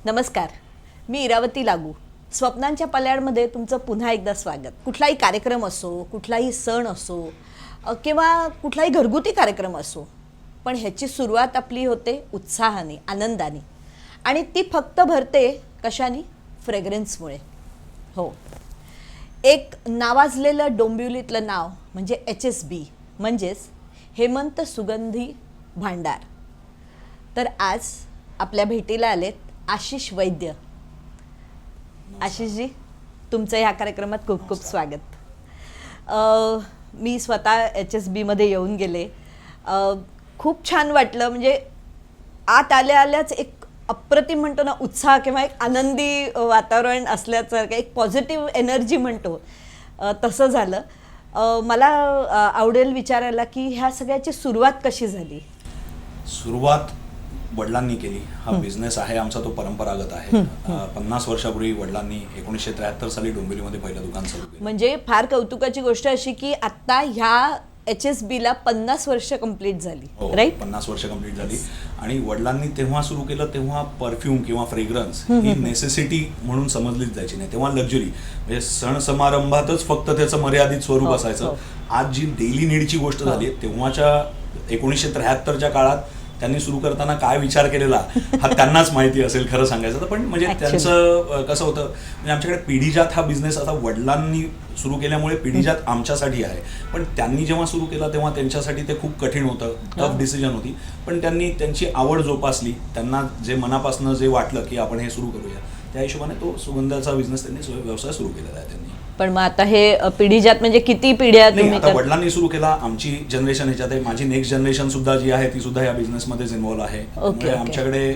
नमस्कार, मी इरावती लागू. स्वप्नांच्या पल्याडमध्ये तुमचं पुन्हा एकदा स्वागत. कुठलाही कार्यक्रम असो, कुठलाही सण असो किंवा कुठलाही घरगुती कार्यक्रम असो, पण ह्याची सुरुवात आपली होते उत्साहाने, आनंदाने, आणि ती फक्त भरते कशाने? फ्रेग्रन्समुळे. हो, एक नावाजलेलं डोंबिवलीतलं नाव म्हणजे HSB, म्हणजेच हेमंत सुगंधी भांडार. तर आज आपल्या भेटीला आलेत आशिष वैद्य. आशिषजी, तुमचं ह्या कार्यक्रमात खूप खूप स्वागत. मी स्वतः HSBमध्ये येऊन गेले. खूप छान वाटलं. म्हणजे आत आल्या आल्याच एक अप्रतिम म्हणतो ना उत्साह किंवा एक आनंदी वातावरण असल्याचं, एक पॉझिटिव्ह एनर्जी म्हणतो तसं झालं. मला आवडेल विचारायला की ह्या सगळ्याची सुरुवात कशी झाली? सुरुवात वडिलांनी केली. हा बिझनेस आहे आमचा, तो परंपरागत आहे. 50 वर्षापूर्वी वडिलांनी 1973 साली डोंबिवलीमध्ये पहिलं दुकान सुरू केलं. म्हणजे फार कौतुकाची गोष्ट अशी की आता ह्या HSBला 50 वर्ष कंप्लीट झाली, राईट? 50 वर्ष कंप्लीट झाली. आणि वडिलांनी तेव्हा सुरू केलं तेव्हा परफ्यूम किंवा फ्रेग्रन्स ही नेसेसिटी म्हणून समजलीच जायची नाही. तेव्हा लक्झरी म्हणजे सण समारंभातच फक्त त्याचं मर्यादित स्वरूप असायचं. आज जी डेली नीडची गोष्ट झाली, तेव्हाच्या 1973च्या काळात त्यांनी सुरू करताना काय विचार केलेला हा त्यांनाच माहिती असेल खरं सांगायचं तर. पण म्हणजे त्यांचं कसं होतं, म्हणजे आमच्याकडे पिढीजात हा बिझनेस आता वडिलांनी सुरू केल्यामुळे पिढीजात आमच्यासाठी आहे. पण त्यांनी जेव्हा सुरू केला तेव्हा त्यांच्यासाठी ते खूप कठीण होतं, टफ डिसिजन होती. पण त्यांनी त्यांची आवड जोपासली. त्यांना जे मनापासून जे वाटलं की आपण हे सुरू करूया, त्या हिशोबाने तो सुगंधाचा बिझनेस त्यांनी व्यवसाय सुरू केलेला आहे त्यांनी. पण मग आता हे पिढीजात म्हणजे किती पिढ्या तुम्ही? आता वडिलांनी सुरू केला, आमची जनरेशन ह्याच्यात आहे. माझी नेक्स्ट जनरेशन सुद्धा जी आहे ती सुद्धा या बिझनेस मध्ये इन्व्हॉल्व आहे. आमच्याकडे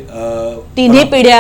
तिन्ही पिढ्या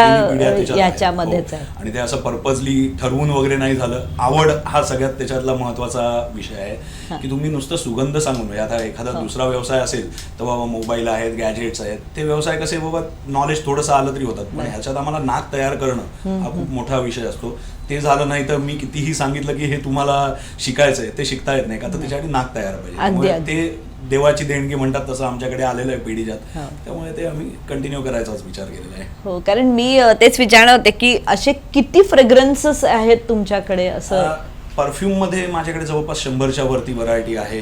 याच्यामध्येच आहे. आणि ते असं पर्पजली ठरवून वगैरे नाही झालं. आवड हा सगळ्यात त्याच्यातला महत्वाचा विषय आहे की तुम्ही नुसतं सुगंध सांगून म्हणजे आता एखादा दुसरा व्यवसाय असेल तर बाबा मोबाईल आहेत, गॅजेट्स आहेत, ते व्यवसाय कसे बाबा नॉलेज थोडंसं आलं तरी होतात. पण ह्याच्यात आम्हाला नाक तयार करणं हा खूप मोठा विषय असतो. ते झालं नाही तर मी कितीही सांगितलं की हे तुम्हाला शिकायचंय ते शिकता येत नाही का, तर त्याच्यासाठी नाक तयार पाहिजे. ते देवाची देणगी म्हणतात तसं आमच्याकडे आलेलं आहे पिढीजात. त्यामुळे ते आम्ही कंटिन्यू करायचाच विचार केलेला आहे. हो, कारण मी तेच विचारणार होते की असे किती फ्रेग्रन्सेस आहेत तुमच्याकडे? असं परफ्यूम मध्ये माझ्याकडे जवळपास 100च्या वरती व्हरायटी आहे.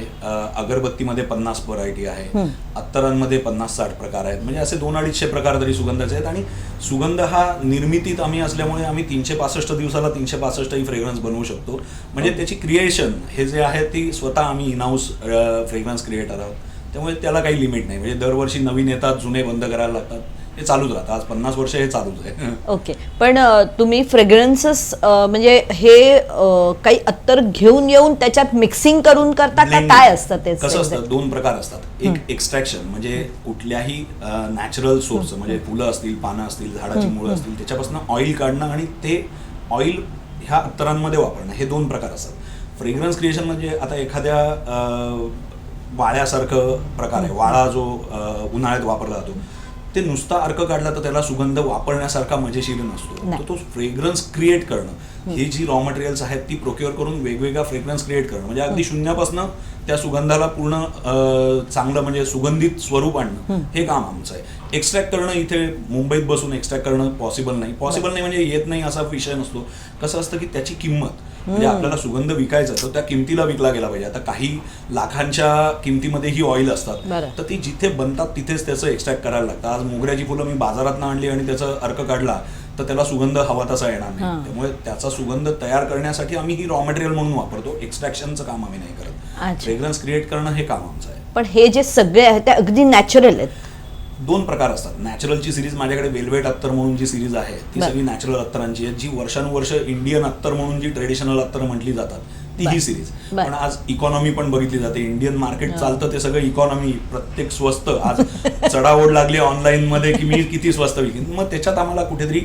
अगरबत्तीमध्ये 50 व्हरायटी आहे. अत्तरांमध्ये 50-60 प्रकार आहेत. म्हणजे असे 200-250 प्रकार तरी सुगंधाचे आहेत. आणि सुगंध हा निर्मितीत आम्ही असल्यामुळे आम्ही 365 दिवसाला 365 ही फ्रेग्रन्स बनवू शकतो. म्हणजे त्याची क्रिएशन हे जे आहे ती स्वतः आम्ही इन हाऊस फ्रेग्रन्स क्रिएटर आहोत. त्यामुळे त्याला काही लिमिट नाही. म्हणजे दरवर्षी नवीन येतात, जुने बंद करायला लागतात, हे चालूच राहतं. आज 50 वर्ष हे चालूच आहे. ओके, पण तुम्ही फ्रेग्रन्सेस म्हणजे हे काही अत्तर घेऊन येऊन त्याच्यात मिक्सिंग करून करता का काय असतं ते? कसं असतं, 2 प्रकार असतात. एक एक्स्ट्रॅक्शन म्हणजे कुठल्याही नॅचरल सोर्स म्हणजे फुलं असतील, पानं असतील, झाडाची मुळं असतील, त्याच्यापासून ऑइल काढणं आणि ते ऑइल ह्या अत्तरांमध्ये वापरणं, हे 2 प्रकार असतात. फ्रेग्रन्स क्रिएशन म्हणजे आता एखाद्या वाळ्यासारखं प्रकार आहे. वाळा जो उन्हाळ्यात वापरला जातो, ते नुसता अर्क काढला तर त्याला सुगंध वापरण्यासारखा मजेशीर नसतो. तर तो फ्रेग्रन्स क्रिएट करणं, ही जी रॉ मटेरियल्स आहेत ती प्रोक्युअर करून वेगवेगळा फ्रेग्रन्स क्रिएट करणं, म्हणजे अगदी शून्यापासून त्या सुगंधाला पूर्ण चांगलं म्हणजे सुगंधित स्वरूप आणणं, हे काम आमचं आहे. एक्स्ट्रॅक्ट करणं इथे मुंबईत बसून एक्स्ट्रॅक्ट करणं पॉसिबल नाही म्हणजे येत नाही असा विषय नसतो. कसं असतं की त्याची किंमत म्हणजे आपल्याला सुगंध विकायचा तर त्या किमतीला विकला गेला पाहिजे. आता काही लाखांच्या किमतीमध्ये ही ऑइल असतात, तर ती जिथे बनतात तिथेच त्याचं एक्स्ट्रॅक्ट करायला लागतं. आज मोगऱ्याची फुलं मी बाजारात आणली आणि त्याचा अर्क काढला तर त्याला सुगंध हवा तसा येणार नाही. त्यामुळे त्याचा सुगंध तयार करण्यासाठी आम्ही ही रॉ मटेरियल म्हणून वापरतो. एक्स्ट्रॅक्शनचं काम आम्ही नाही करत. फ्रेग्रन्स क्रिएट करणं हे काम आमचं आहे. पण हे जे सगळे आहेत ते अगदी नॅचरल आहेत. 2 प्रकार असतात. नॅचरलची सिरीज माझ्याकडे वेल्वेट अत्तर म्हणून जी सिरीज आहे ती सगळी नॅचरल अत्तरांची आहे, जी वर्षानुवर्ष इंडियन अत्तर म्हणून जी ट्रेडिशनल अत्तर म्हटली जातात ती ही सिरीज. पण आज इकॉनॉमी पण बघितली जाते. इंडियन मार्केट चालतं ते सगळं इकॉनॉमी, प्रत्येक स्वस्त. आज चढाओढ लागली ऑनलाईन मध्ये की मी किती स्वस्त विकेन, मग त्याच्यात आम्हाला कुठेतरी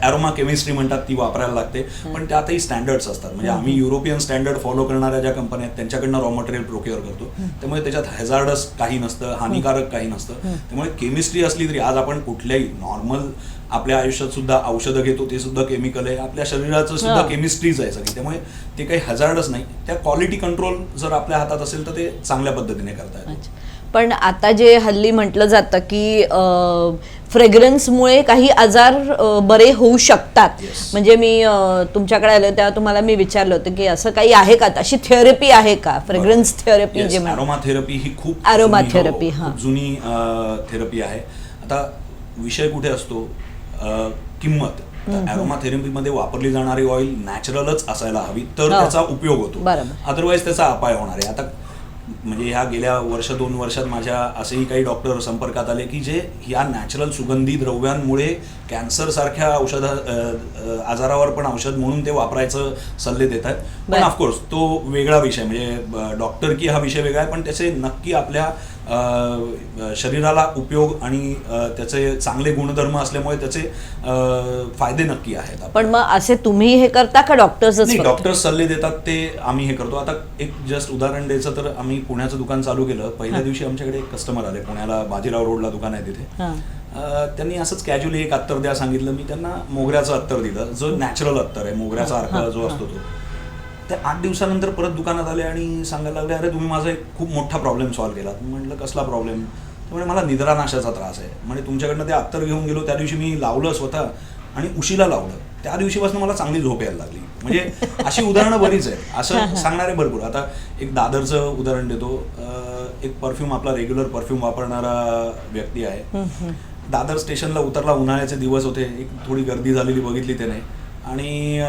अरोमा केमिस्ट्री म्हणतात ती वापरायला लागते. पण त्यातही स्टँडर्ड्स असतात. म्हणजे आम्ही युरोपियन स्टँडर्ड फॉलो करणाऱ्या ज्या कंपन्या आहेत त्यांच्याकडनं रॉ मटेरियल प्रोक्युअर करतो. त्यामुळे त्याच्यात हॅझार्डस काही नसतं, हानिकारक काही नसतं. त्यामुळे केमिस्ट्री असली तरी आज आपण कुठल्याही नॉर्मल आपल्या आयुष्यात सुद्धा औषधं घेतो, ते सुद्धा केमिकल आहे. आपल्या शरीराचं सुद्धा केमिस्ट्रीज आहे सगळी. त्यामुळे ते काही हजार्डच नाही. त्या क्वालिटी कंट्रोल जर आपल्या हातात असेल तर ते चांगल्या पद्धतीने करता येतं. पण आता जे हल्ली म्हटलं जातं की फ्रेग्रन्समुळे काही आजार बरे होऊ शकतात. Yes. म्हणजे मी तुमच्याकडे आले तेव्हा तुम्हाला मी विचारलं होतं की असं काही आहे का, अशी थेरपी आहे का, फ्रेग्रन्स थेरपी जे म्हणतात. अरोमा थेरपी ही खूप अरोमा जुनी, थेरपी, खूप हां. जुनी थेरपी आहे. आता विषय कुठे असतो, किंमत. अरोमा थेरपीमध्ये वापरली जाणारी ऑइल नॅचरलच असायला हवी तर हो. त्याचा उपयोग होतो, बरोबर. अदरवाईज त्याचा अपाय होणार आहे. आता म्हणजे ह्या गेल्या 1-2 वर्षात माझ्या असेही काही डॉक्टर संपर्कात आले की जे ह्या नॅचरल सुगंधी द्रव्यांमुळे कॅन्सर सारख्या आजारावर पण औषध म्हणून ते वापरायचं सल्ले देत आहेत. पण बरं. ऑफकोर्स तो वेगळा विषय, म्हणजे डॉक्टर की हा विषय वेगळा आहे, पण त्याचे नक्की आपल्या शरीराला उपयोग आणि त्याचे चांगले गुणधर्म असल्यामुळे त्याचे फायदे नक्की आहेत. पण मग असे तुम्ही हे करता का डॉक्टर्सच? डॉक्टर्स सल्ले देतात ते आम्ही हे करतो. आता एक जस्ट उदाहरण द्यायचं तर आम्ही पुण्याचं दुकान चालू केलं. पहिल्या दिवशी आमच्याकडे एक कस्टमर आले, पुण्याला बाजीराव रोडला दुकान आहे तिथे. त्यांनी असंच कॅज्युअली एक अत्तर द्या सांगितलं. मी त्यांना मोगऱ्याचं अत्तर दिलं, जो नॅचरल अत्तर आहे, मोगऱ्याचा अर्क जो असतो तो. ते 8 दिवसानंतर परत दुकानात आले आणि सांगायला लागले, अरे तुम्ही माझा एक खूप मोठा प्रॉब्लेम सॉल्व्ह केला. म्हटलं कसला प्रॉब्लेम? त्यामुळे मला निद्रानाशाचा त्रास आहे. म्हणजे तुमच्याकडनं ते अत्तर घेऊन गेलो, त्या दिवशी मी लावलं स्वतः आणि उशीला लावलं, त्या दिवशीपासून मला चांगली झोप यायला लागली. म्हणजे अशी उदाहरणं बरीच आहेत, असं सांगणारे भरपूर. आता एक दादरचं उदाहरण देतो. एक परफ्यूम, आपला रेग्युलर परफ्यूम वापरणारा व्यक्ती आहे. दादर स्टेशनला उतरला, उन्हाळ्याचे दिवस होते, एक थोडी गर्दी झालेली बघितली त्याने आणि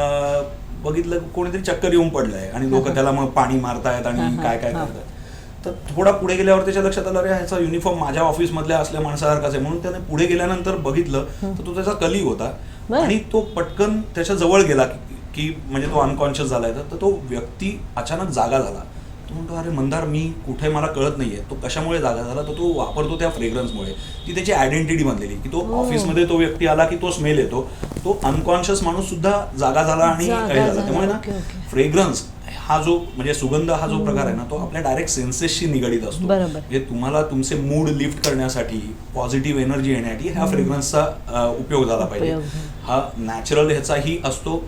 बघितलं कोणीतरी चक्कर येऊन पडलंय आणि लोक त्याला मग पाणी मारतायत आणि काय काय करतायत. तर थोडा पुढे गेल्यावर त्याच्या लक्षात आलं, अरे ह्याचा युनिफॉर्म माझ्या ऑफिसमधल्या असल्या माणसासारखाच आहे. म्हणून त्याने पुढे गेल्यानंतर बघितलं तर तो त्याचा कलीग होता आणि तो पटकन त्याच्या जवळ गेला की म्हणजे तो अनकॉन्शियस झालाय. तर तो व्यक्ती अचानक जागा झाला. तो म्हणतो, अरे मंदार, मी कुठे मला कळत नाहीये. तो कशामुळे जागा झाला? तर तो वापरतो त्या फ्रेग्रन्समुळे. ती त्याची आयडेंटिटी बनलेली की तो ऑफिसमध्ये तो व्यक्ती आला की तो स्मेल येतो. तो अनकॉन्शियस माणूस सुद्धा जागा झाला आणि काही झाला. त्यामुळे ना फ्रेग्रन्स हा जो म्हणजे सुगंध हा जो प्रकार आहे ना, तो आपल्या डायरेक्ट सेन्सेसशी निगडीत असतो. म्हणजे तुम्हाला तुमचे मूड लिफ्ट करण्यासाठी, पॉझिटिव्ह एनर्जी येण्यासाठी ह्या फ्रेग्रन्सचा उपयोग झाला पाहिजे. हा नॅचरल ह्याचाही असतो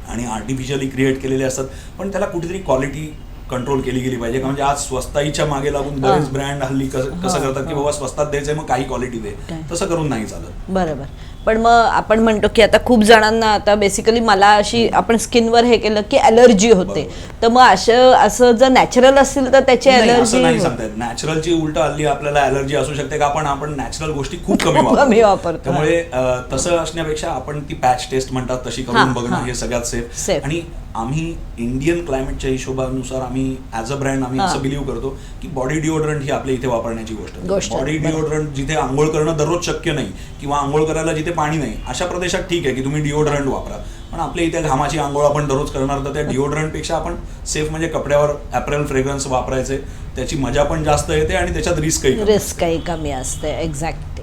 आणि आर्टिफिशियली क्रिएट केलेले असतात, पण त्याला कुठेतरी क्वालिटी कंट्रोल केली गेली पाहिजे. का म्हणजे आज स्वस्ताईच्या मागे लागून बरेच ब्रँड हल्ली कसं करतात की बाबा स्वस्तात द्यायचंय मग काही क्वालिटी दे, तसं करून नाही चालत. बरोबर. पण मग आपण म्हणतो की आता खूप जणांना, आता बेसिकली मला अशी, आपण स्किनवर हे केलं की अलर्जी होते, तर मग असं जर नॅचरल असेल तर त्याची अलर्जी नाही सांगता येत. नॅचरलची उलट हल्ली आपल्याला अलर्जी असू शकते का आपण नॅचरल गोष्टी खूप कमी वापरतो. त्यामुळे तसं असण्यापेक्षा आपण ती पॅच टेस्ट म्हणतात तशी करून बघणं हे सगळ्यात सेफ. आणि आम्ही इंडियन क्लायमेटच्या हिशोबानुसार आम्ही ॲज अ ब्रँड आम्ही असं बिलीव्ह करतो की बॉडी डिओड्रंट ही आपल्या इथे वापरण्याची गोष्ट. बॉडी डिओड्रंट जिथे आंघोळ करणं दररोज शक्य नाही किंवा आंघोळ करायला जिथे पाणी नाही, अशा प्रदेशात ठीक आहे की तुम्ही डिओड्रंट वापरा. पण आपल्या इथे घामाची आंघोळ आपण दररोज करणार, तर त्या डिओड्रंटपेक्षा आपण सेफ म्हणजे कपड्यावर ॲपरेल फ्रेग्रन्स वापरायचे. त्याची मजा पण जास्त येते आणि त्याच्यात रिस्कही कमी असते. एक्झॅक्टली.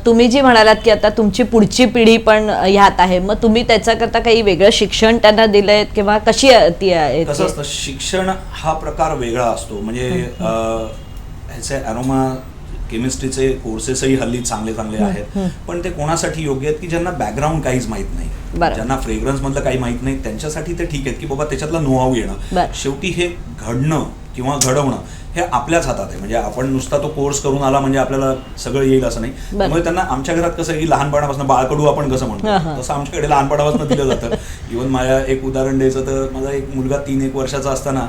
तुम्ही जी म्हणालात की आता तुमची पुढची पिढी पण ह्यात आहे, मग तुम्ही त्याच्याकरता काही वेगळं शिक्षण त्यांना दिलंय किंवा कशी ती आहे? कसं असतं, शिक्षण हा प्रकार वेगळा असतो. म्हणजे ह्याचे अरोमा केमिस्ट्रीचे कोर्सेसही हल्ली चांगले आहेत, पण ते कोणासाठी योग्य आहेत की ज्यांना बॅकग्राऊंड काहीच माहित नाही, ज्यांना फ्रेग्रन्स मधलं काही माहित नाही, त्यांच्यासाठी ते ठीक आहेत की बाबा त्याच्यातला नोहाऊ येणं. शेवटी हे घडणं किंवा घडवणं हे आपल्याच हातात आहे. म्हणजे आपण नुसता तो कोर्स करून आला म्हणजे आपल्याला सगळं येईल असं नाही. त्यामुळे त्यांना आमच्या घरात कसं की लहानपणापासून बाळकडू आपण कसं म्हणतो तसं आमच्याकडे लहानपणापासून दिलं जातं. इव्हन माझ्या एक उदाहरण द्यायचं तर माझा एक मुलगा 3-1 वर्षाचा असताना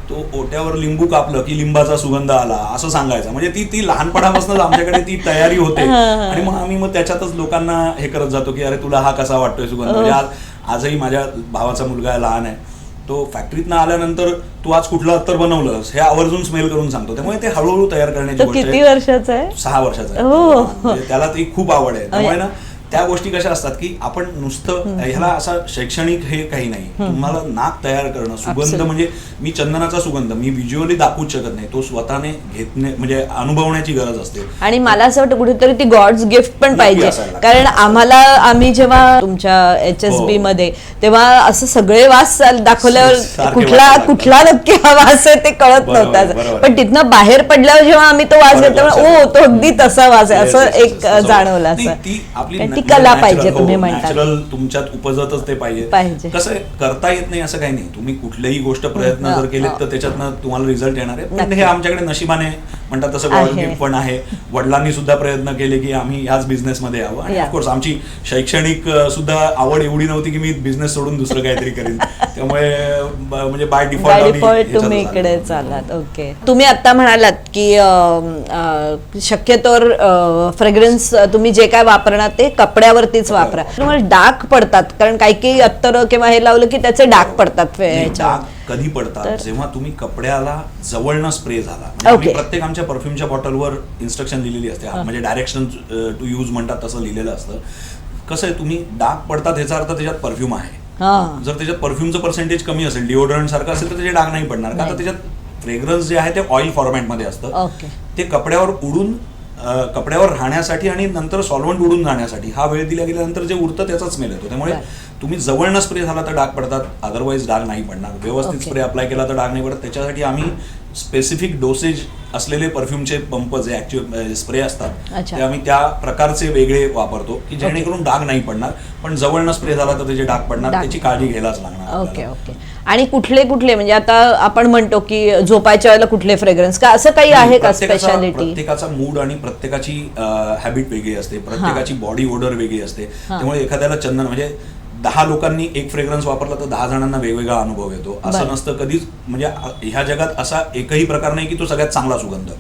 तो ओट्यावर लिंबू कापलं की लिंबाचा सुगंध आला असं सांगायचा. म्हणजे ती लहानपणापासूनच आमच्याकडे ती तयारी होते आणि मग आम्ही त्याच्यातच लोकांना हे करत जातो की अरे तुला हा कसा वाटतोय सुगंध. म्हणजे आजही माझ्या भावाचा मुलगा लहान आहे, तो फॅक्टरीतनं आल्यानंतर तू आज कुठलं अत्तर बनवलंस हे आवर्जून स्मेल करून सांगतो. त्यामुळे ते हळूहळू तयार करण्याची गोष्ट आहे. किती वर्षाचा आहे? 6 वर्षाचा आहे. त्याला ती खूप आवड आहे. त्यामुळे ना त्या गोष्टी कशा असतात की आपण नुसतं ह्याला असा शैक्षणिक हे काही नाही, तुम्हाला नाक तयार करणं. सुगंध म्हणजे मी चंदनाचा सुगंध मी व्हिज्युअली दाखवूच शकत नाही, तो स्वतःने घेतणे म्हणजे अनुभवण्याची गरज असते. आणि मला असं वाटतं कुठेतरी ती गॉड्स गिफ्ट पण पाहिजे. कारण आम्ही जेव्हा तुमच्या HSB मध्ये तेव्हा असं सगळे वास दाखवल्यावर कुठला नक्की हा वास आहे ते कळत नव्हता, पण तिथनं बाहेर पडल्यावर जेव्हा आम्ही तो वास घेतो तो अगदी तसा वास आहे असं एक जाणवलं. असं ती आपली कला पाहिजे तुम्ही म्हणता. नॅचरल तुमच्यात उपजतच ते पाहिजे. पाहिजे. कसं आहे, करता येत नाही असं काही नाही. तुम्ही कुठलीही गोष्ट प्रयत्न जर केले तर त्याच्यातनं तुम्हाला रिझल्ट येणार आहे. पण हे आमच्याकडे नशिबाने म्हणतात तसं गॉड गिफ्ट पण आहे. वडिलांनी सुद्धा प्रयत्न केले की आम्ही ह्याच बिझनेसमध्ये यावं, आणि ऑफकोर्स आमची शैक्षणिक सुद्धा आवड एवढी नव्हती की मी बिझनेस सोडून दुसरं काहीतरी करेन. त्यामुळे म्हणजे बाय डिफॉल्ट तुम्ही इकडे चालात. ओके, तुम्ही आता म्हणालात की शक्यतोवर फ्रेग्रन्स तुम्ही जे काय वापरणार ते कपड्यावरतीच वापरा. तुम्हाला डाग पडतात, कारण काही काही अत्तर किंवा हे लावलं की त्याचे डाग पडतात. डाग कधी पडतात, जेव्हा तुम्ही कपड्याला जवळनं स्प्रे झाला. म्हणजे प्रत्येक आमच्या परफ्यूमच्या बॉटलवर इन्स्ट्रक्शन लिहिलेली असते, म्हणजे डायरेक्शन टू यूज म्हणतात तसं लिहिलेलं असतं. कसं आहे, तुम्ही डाग पडतात ह्याचा अर्थ त्याच्यात परफ्यूम आहे. जर त्याच्यात परफ्यूमचं पर्सेंटेज कमी असेल, डिओड्रंट सारखं असेल, तर त्याचे डाग नाही पडणार. का तर त्याच्यात फ्रेग्रन्स जे आहे ते ऑइल फॉर्मॅटमध्ये असतं. ते कपड्यावर उडून कपड्यावर राहण्यासाठी आणि नंतर सॉल्व्हंट उडून जाण्यासाठी हा वेळ दिला गेल्यानंतर जे उरतं त्याचा स्मेल येतो. त्यामुळे तुम्ही जवळनं स्प्रे झाला तर डाग पडतात, अदरवाईज डाग नाही पडणार. व्यवस्थित स्प्रे अप्लाय केला तर डाग नाही पडत. त्याच्यासाठी आम्ही स्पेसिफिक डोसेज असलेले परफ्यूमचे पंप जे ऍक्च्युअल स्प्रे असतात ते आम्ही त्या प्रकारचे वेगळे वापरतो की जेणेकरून डाग नाही पडणार. पण जवळनं स्प्रे झाला तर त्याचे डाग पडणार, त्याची काळजी घ्यायलाच लागणार. Okay okay. आणि कुठले कुठले, म्हणजे आता आपण म्हणतो की झोपायच्या वेळेला कुठले फ्रेग्रन्स, का असं काही आहे का स्पेशालिटी? प्रत्येकाचा मूड आणि प्रत्येकाची हॅबिट वेगळी असते, प्रत्येकाची बॉडी ओडर वेगळी असते. त्यामुळे एखाद्याला चंदन म्हणजे 10 लोकांनी एक फ्रेग्रन्स वापरला तर 10 जणांना वेगवेगळा अनुभव येतो. असं नसतं कधीच. म्हणजे ह्या जगात असा एकही प्रकार नाही की तो सगळ्यात चांगला सुगंध.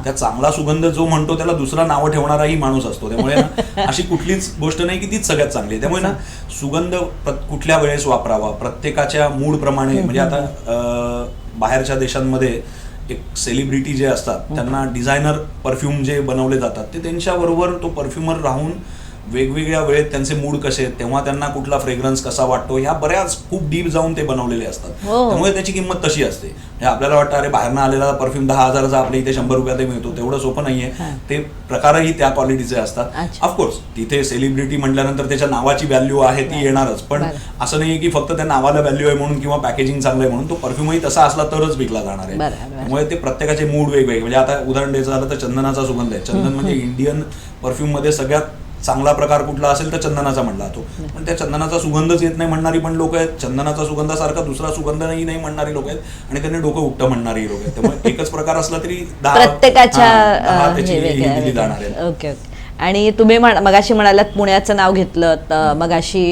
त्या चांगला सुगंध जो म्हणतो त्याला दुसरा नावं ठेवणाराही माणूस असतो. त्यामुळे अशी कुठलीच गोष्ट नाही की तीच सगळ्यात चांगली. त्यामुळे ना सुगंध कुठल्या वेळेस वापरावा प्रत्येकाच्या मूड प्रमाणे. म्हणजे आता बाहेरच्या देशांमध्ये एक सेलिब्रिटी जे असतात त्यांना डिझायनर परफ्यूम जे बनवले जातात ते त्यांच्याबरोबर तो परफ्युमर राहून वेगवेगळ्या वेळेत त्यांचे मूड कसे आहेत, तेव्हा त्यांना कुठला फ्रेग्रन्स कसा वाटतो, ह्या बऱ्याच खूप डीप जाऊन ते बनवलेले असतात. त्यामुळे त्याची किंमत तशी असते. म्हणजे आपल्याला वाटतं अरे बाहेरनं आलेला परफ्यूम 10,000चा आपल्या इथे 100 रुपयातही मिळतो, तेवढं सोपं नाहीये. ते प्रकारही त्या क्वालिटीचे असतात. ऑफकोर्स तिथे सेलिब्रिटी म्हटल्यानंतर त्याच्या नावाची व्हॅल्यू आहे ती येणारच, पण असं नाहीये की फक्त त्या नावाला व्हॅल्यू आहे म्हणून किंवा पॅकेजिंग चांगलं आहे म्हणून तो परफ्यूमही तसा असला तरच विकला जाणार आहे. त्यामुळे ते प्रत्येकाचे मूड वेगवेगळे. म्हणजे आता उदाहरण द्यायचं झालं तर चंदनाचा सुगंध आहे. चंदन म्हणजे इंडियन परफ्यूम मध्ये सगळ्यात चांगला प्रकार कुठला असेल तर चंदनाचा म्हणला जातो. पण त्या चंदनाचा सुगंधच येत नाही म्हणणारी पण लोक आहेत, चंदनाचा सुगंधासारखा दुसरा सुगंध नाही म्हणणारी लोक आहेत, आणि त्यांनी डोकं उपटं म्हणणारी लोक आहेत. त्यामुळे एकच प्रकार असला तरी 10 त्याची दिली जाणार आहे. Okay okay. आणि तुम्ही मगाशी म्हणालात पुण्याचं नाव घेतलं, मगाशी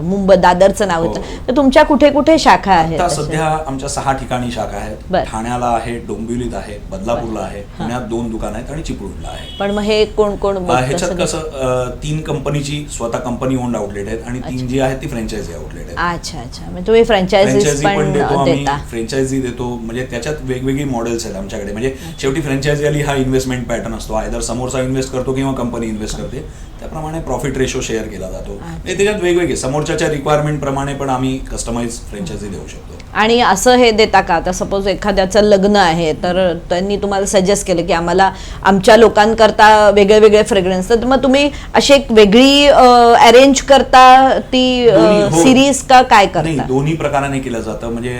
मुंबई दादरचं नाव घेतलं, तर तुमच्या कुठे कुठे शाखा आहेत? सध्या आमच्या 6 ठिकाणी शाखा आहेत. ठाण्याला आहे, डोंबिवलीत आहे, बदलापूरला आहे, पुण्यात 2 दुकान आहेत आणि चिपळूणला आहे. पण मग हे कोण कोण? ह्याच्यात कसं 3 कंपनीची स्वतः कंपनी ओन्ड आउटलेट आहेत आणि 3 जी आहेत ती फ्रँचायझी आउटलेट आहेत. अच्छा अच्छा. म्हणजे तुम्ही फ्रँचायझी पण देतो आम्ही, फ्रँचायझी देतो. म्हणजे त्याच्यात वेगवेगळी मॉडेल्स आहेत आमच्याकडे. म्हणजे शेवटी फ्रँचायझी आली हा इन्व्हेस्टमेंट पॅटर्न असतो, आयदर समोरचा इन्व्हेस्ट करतो किंवा कंपनी इन्व्हेस्ट करते. त्याप्रमाणे प्रॉफिट रेशो शेअर केला जातो. त्याच्यात वेगवेगळे समोरच्या रिक्वायरमेंट प्रमाणे पण आम्ही कस्टमाइज फ्रँचायझी देऊ शकतो. आणि असं हे देता का, आता सपोज एखाद्याचं लग्न आहे तर त्यांनी तुम्हाला सजेस्ट केलं की आम्हाला आमच्या लोकांकरता वेगळे वेगळे फ्रेग्रन्स, तर मग तुम्ही अशी एक वेगळी अरेंज करता ती सिरीज का काय करता? दोन्ही प्रकाराने केलं जातं. म्हणजे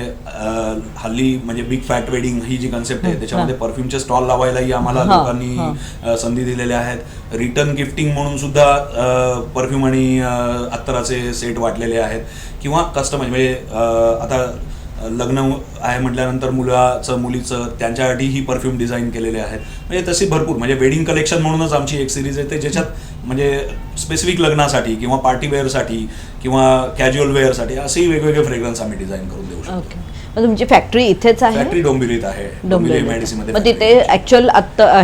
हल्ली म्हणजे बिग फॅट वेडिंग ही जी कन्सेप्ट आहे त्याच्यामध्ये परफ्यूमचे स्टॉल लावायलाही आम्हाला लोकांनी संधी दिलेल्या आहेत. रिटर्न गिफ्टिंग म्हणून सुद्धा परफ्यूम आणि अत्तराचे सेट वाटलेले आहेत. किंवा कस्टमाइज म्हणजे आता लग्न आहे म्हटल्यानंतर मुलाचं मुलीचं त्यांच्यासाठी ही परफ्यूम डिझाईन केलेले आहेत. म्हणजे तशी भरपूर म्हणजे वेडिंग कलेक्शन म्हणूनच आमची एक सिरीज आहे ज्याच्यात म्हणजे स्पेसिफिक लग्नासाठी किंवा पार्टी वेअरसाठी किंवा कॅज्युअल वेअरसाठी असेही वेगवेगळे फ्रेग्रन्स आम्ही डिझाईन करून देऊ शकतो. तुमची फॅक्टरी इथेच आहे? फॅक्टरी डोंबिवलीत आहे, डोंबिवली MIDC मध्ये. मग तिथे ऍक्च्युअल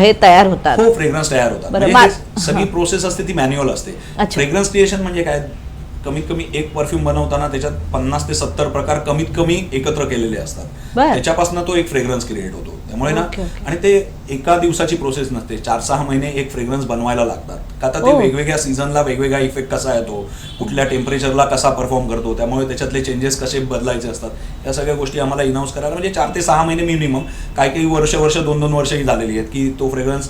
हे तयार होतात? हो, फ्रेग्रन्स तयार होतात. सगळी प्रोसेस असते ती मॅन्युअल असते. फ्रेग्रन्स क्रिएशन म्हणजे काय, कमीत कमी एक परफ्यूम बनवताना त्याच्यात 50 ते 70 प्रकार कमीत कमी एकत्र केलेले असतात. त्याच्यापासून तो एक फ्रेग्रन्स क्रिएट होतो. त्यामुळे ना, आणि ते एका दिवसाची प्रोसेस नसते, 4-6 महिने एक फ्रेग्रन्स बनवायला लागतात. का तर ते वेगवेगळ्या सीझनला वेगवेगळा इफेक्ट कसा येतो, कुठल्या टेम्परेचरला कसा परफॉर्म करतो, त्यामुळे त्याच्यातले चेंजेस कसे बदलायचे असतात, या सगळ्या गोष्टी आम्हाला इनाऊन्स करायला म्हणजे 4 ते 6 महिने मिनिमम, काही वर्ष 2-2 वर्षही झालेली आहेत की तो फ्रेग्रन्स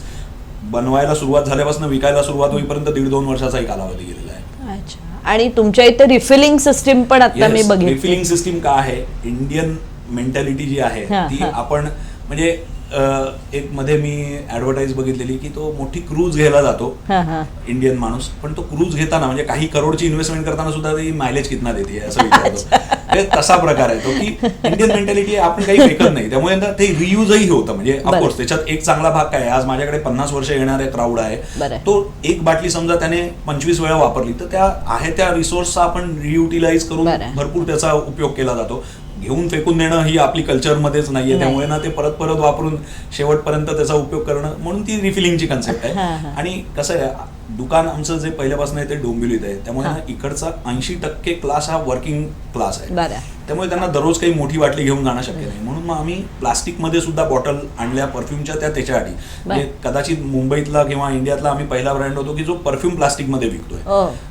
बनवायला सुरुवात झाल्यापासून विकायला सुरुवात होईपर्यंत 1.5-2 वर्षाचाही कालावधी गेलेला आहे. अच्छा. आणि तुमच्या इथे रिफिलिंग सिस्टीम पण आता मी बघितली. रिफिलिंग सिस्टीम का आहे, इंडियन मेंटॅलिटी जी आहे ती आपण म्हणजे एक मध्ये मी ऍडव्हर्टाईज बघितलेली की तो मोठी क्रूज घ्यायला जातो इंडियन माणूस, पण तो क्रूज घेताना म्हणजे काही करोडची इन्व्हेस्टमेंट करताना सुद्धा ती मायलेज कितना देते असं विचारतो. ते तसा प्रकार आहे तो की इंडियन मेंटॅलिटी आपण काही फेकत नाही, त्यामुळे ते रियूजही होतं. म्हणजे ऑफकोर्स त्याच्यात एक चांगला भाग काय, आज माझ्याकडे 50 वर्ष येणारे क्राऊड आहे, तो एक बाटली समजा त्याने 25 वेळा वापरली तर त्या आहे त्या रिसोर्सचा आपण रियुटिलाइज करून भरपूर त्याचा उपयोग केला जातो. घेऊन फेकून देणं ही आपली कल्चरमध्येच नाहीये, त्यामुळे ना ते परत परत वापरून शेवटपर्यंत त्याचा उपयोग करणं, म्हणून ती रिफिलिंगची कन्सेप्ट आहे. आणि कसं आहे, दुकान आमचं जे पहिल्यापासून आहे ते डोंबिवलीत आहे, त्यामुळे इकडचा 80% क्लास हा वर्किंग क्लास आहे, त्यामुळे त्यांना दररोज काही मोठी बाटली घेऊन जाणं शक्य नाही. म्हणून मग आम्ही प्लास्टिकमध्ये सुद्धा बॉटल आणल्या परफ्यूमच्या, त्याच्यासाठी. म्हणजे कदाचित मुंबईतला किंवा इंडियातला आम्ही पहिला ब्रँड होतो की जो परफ्यूम प्लास्टिकमध्ये विकतोय.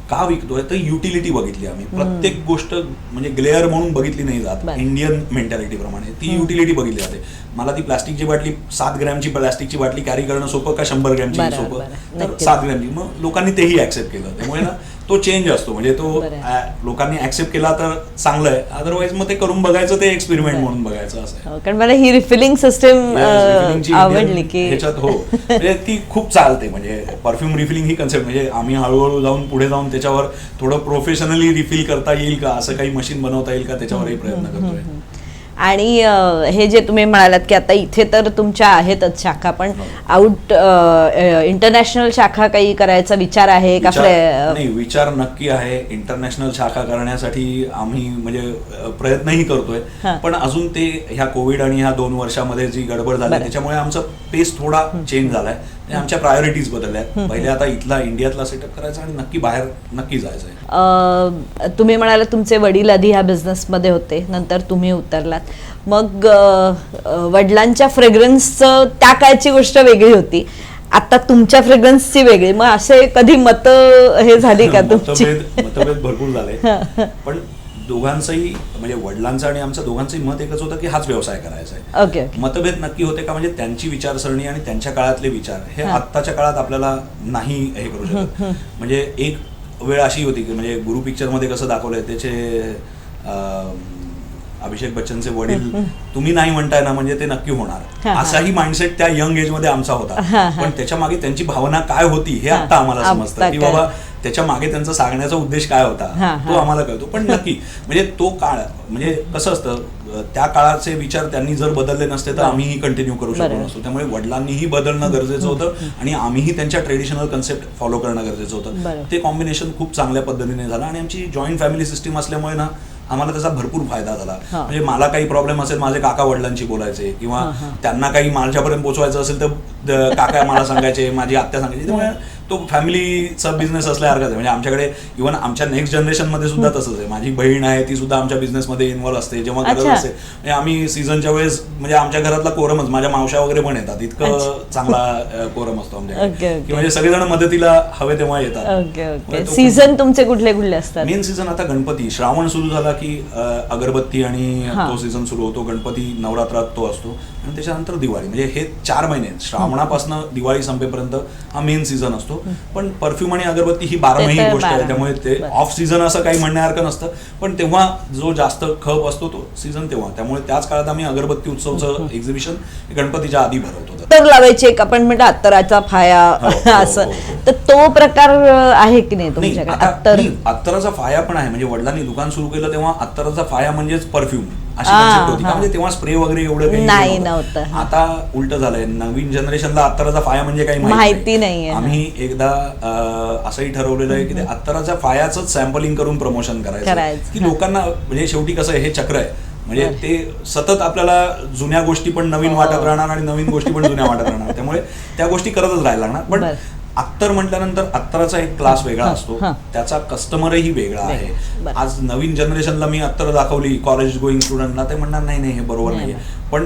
का विकतोय तर युटिलिटी बघितली आम्ही. प्रत्येक गोष्ट म्हणजे ग्लेअर म्हणून बघितली नाही जात इंडियन मेंटॅलिटी प्रमाणे, ती युटिलिटी बघितली जाते. मला ती प्लास्टिकची बाटली 7 ग्रॅमची प्लास्टिकची बाटली कॅरी करणं सोपं का 100 ग्रॅमची सोपं, तर 7 ग्रॅमची. मग लोकांनी तेही ऍक्सेप्ट केलं, त्यामुळे ना तो चेंज असतो. म्हणजे तो लोकांनी ऍक्सेप्ट केला तर चांगलं आहे, अदरवाईज मग ते करून बघायचं, ते एक्सपेरिमेंट म्हणून बघायचं असं. कारण मला ही रिफिलिंग सिस्टम आवडली की ह्याच्यात हो, म्हणजे ती खूप चालते. म्हणजे परफ्यूम रिफिलिंग ही कन्सेप्ट, म्हणजे आम्ही हळूहळू जाऊन पुढे जाऊन त्याच्यावर थोडं प्रोफेशनली रिफिल करता येईल का, असं काही मशीन बनवता येईल का, त्याच्यावरही प्रयत्न करतोय. आणि हे जे तुम्ही म्हणालात की आता इथे तर तुमच्या आहेतच शाखा, पण आउट इंटरनॅशनल शाखा काही करायचा विचार आहे का? नाही, विचार नक्की आहे. इंटरनॅशनल शाखा करण्यासाठी आम्ही म्हणजे प्रयत्नही करतोय, पण अजून ते ह्या कोविड आणि ह्या 2 वर्षामध्ये जी गडबड झाली त्याच्यामुळे आमचा पेस थोडा चेंज झालाय. आमच्या प्रायोरिटीज बदलल्यात. पहिले आता इथला इंडियातला सेटअप करायचा आणि नक्की बाहेर नक्की जायचंय. तुम्ही म्हणाला तुमचे वडील आधी ह्या बिझनेसमध्ये होते, नंतर तुम्ही उतरलात. मग वडिलांच्या फ्रेग्रन्सचं त्या काळची गोष्ट वेगळी होती, आता तुमच्या फ्रेग्रन्सची वेगळी. मग असे कधी मत हे झाली का तुमची? मतभेद भरपूर झाले, पण दोघांचंही म्हणजे वडिलांचं आणि आमचं दोघांचंही मत एकच होतं की हाच व्यवसाय करायचा आहे. ओके. मतभेद नक्की होते का, म्हणजे त्यांची विचारसरणी आणि त्यांच्या काळातले विचार हे आत्ताच्या काळात आपल्याला नाही हे करू शकत. म्हणजे एक वेळ अशी होती की म्हणजे गुरु पिक्चरमध्ये कसं दाखवलंय, त्याचे अभिषेक बच्चनचे वडील तुम्ही नाही म्हणताय ना म्हणजे ते नक्की होणार, असाही माइंडसेट त्या यंग एज मध्ये आमचा होता. पण त्याच्या मागे त्यांची भावना काय होती हे आता आम्हाला समजतं की बाबा त्याच्या मागे त्यांचा सांगण्याचा उद्देश काय होता तो आम्हाला कळतो. पण नक्की म्हणजे तो काळ म्हणजे कसं असतं, त्या काळाचे विचार त्यांनी जर बदलले नसते तर आम्हीही कंटिन्यू करू शकलो नसतो. त्यामुळे वडिलांनीही बदलणं गरजेचं होतं आणि आम्हीही त्यांच्या ट्रेडिशनल कन्सेप्ट फॉलो करणं गरजेचं होतं. ते कॉम्बिनेशन खूप चांगल्या पद्धतीने झालं आणि आमची जॉईंट फॅमिली सिस्टीम असल्यामुळे ना आम्हाला त्याचा भरपूर फायदा झाला. म्हणजे मला काही प्रॉब्लेम असेल माझे काका वडिलांशी बोलायचे किंवा त्यांना काही माझ्यापर्यंत पोहोचवायचं असेल तर काका मला सांगायचे, माझी आत्या सांगायची. त्यामुळे तो फॅमिलीचा बिझनेस असल्यासारखाच आहे. म्हणजे आमच्याकडे इव्हन आमच्या नेक्स्ट जनरेशनमध्ये सुद्धा तसंच आहे. माझी बहीण आहे ती सुद्धा आमच्या बिझनेसमध्ये इन्व्हॉल्व असते जेव्हा गरज असते. म्हणजे आम्ही सीझनच्या वेळेस म्हणजे आमच्या घरातला कोरमच, माझ्या मावशा वगैरे पण येतात, इतकं चांगला कोरम असतो आमच्याकडे की म्हणजे सगळेजण मदतीला हवे तेव्हा येतात. सीझन तुमचे कुठले कुठले असतात? मेन सीझन आता गणपती, श्रावण सुरू झाला की अगरबत्ती आणि तो सीझन सुरू होतो. गणपती नवरात्रात तो असतो आणि त्याच्यानंतर दिवाळी. म्हणजे हे 4 महिने श्रावणापासून दिवाळी संपेपर्यंत हा मेन सीझन असतो. पण परफ्यूम आणि अगरबत्ती ही 12 महिने गोष्ट आहे, त्यामुळे ते ऑफ सीझन असं काही म्हणण्यासारखं नसतं. पण तेव्हा जो जास्त खप असतो तो सीझन तेव्हा, त्यामुळे त्याच काळात आम्ही अगरबत्ती उत्सवचं एक्झिबिशन गणपतीच्या आधी भरवतो. तर लावायची एक आपण म्हणतो अत्तराचा फाया असं, तर तो प्रकार आहे की नाही तुमच्याकडे? अत्तराचा फाया पण आहे. म्हणजे वडिलांनी दुकान सुरू केलं तेव्हा अत्तराचा फाया म्हणजेच परफ्यूम अशी कन्सेप्ट होती. म्हणजे तेव्हा स्प्रे वगैरे एवढं काही नव्हतं. आता उलट झालंय, नवीन जनरेशनला अत्तराचा फाया म्हणजे काही माहिती नाही. आम्ही एकदा असंही ठरवलेलं आहे की ते अत्तराच्या फायाच सॅम्पलिंग करून प्रमोशन करायचं की लोकांना, म्हणजे शेवटी कसं आहे हे चक्र आहे. म्हणजे ते सतत आपल्याला जुन्या गोष्टी पण नवीन वाटत राहणार आणि नवीन गोष्टी पण जुन्या वाटत राहणार, त्यामुळे त्या गोष्टी करतच राहायला लागणार. पण अत्तर म्हटल्यानंतर अत्तराचा एक क्लास वेगळा असतो, त्याचा कस्टमरही वेगळा आहे. आज नवीन जनरेशनला मी अत्तर दाखवली कॉलेज गोईंग स्टुडंटला, ते म्हणणार नाही नाही हे बरोबर नाहीये. पण